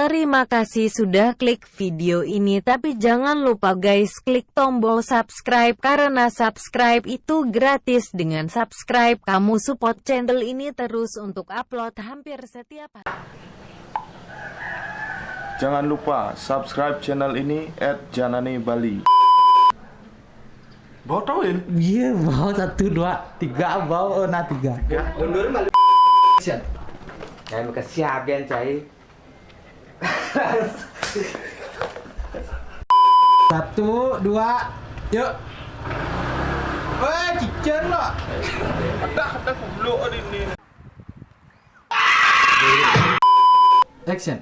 Terima kasih sudah klik video ini, tapi jangan lupa guys klik tombol subscribe karena subscribe itu gratis. Dengan subscribe kamu support channel ini terus untuk upload hampir setiap hari. Jangan lupa subscribe channel ini @janani_bali. Botolin? Iya, bawa 1, 2, 3, bawa 3. Mundur malu. Action. Kayak muka siapian cai. 1, 2, yuk. Wah, cicen lo. Ada goblok ini. Action.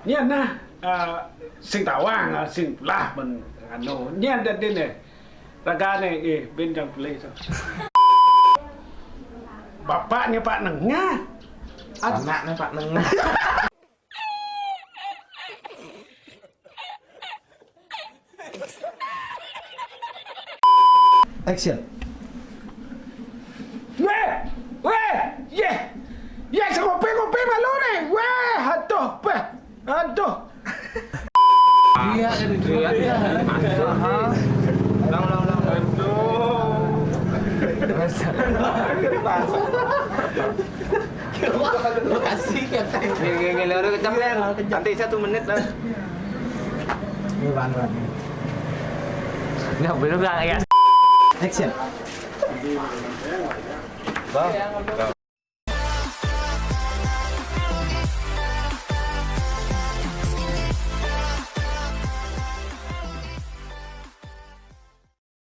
Nhiên na sing tawang sing lah bên ano nhiên đặt đây này raga này bên trong play thôi. Bapaknya Pak Nengah. Anaknya Pak Nengah. Action. Weh, ye ngopi malu nih. Weh, aduh. Iya, Lang. Makasih ya. Gini udah kejam kan. Nanti 1 menit lah. Wan. Nggak boleh ya. Action. Bang.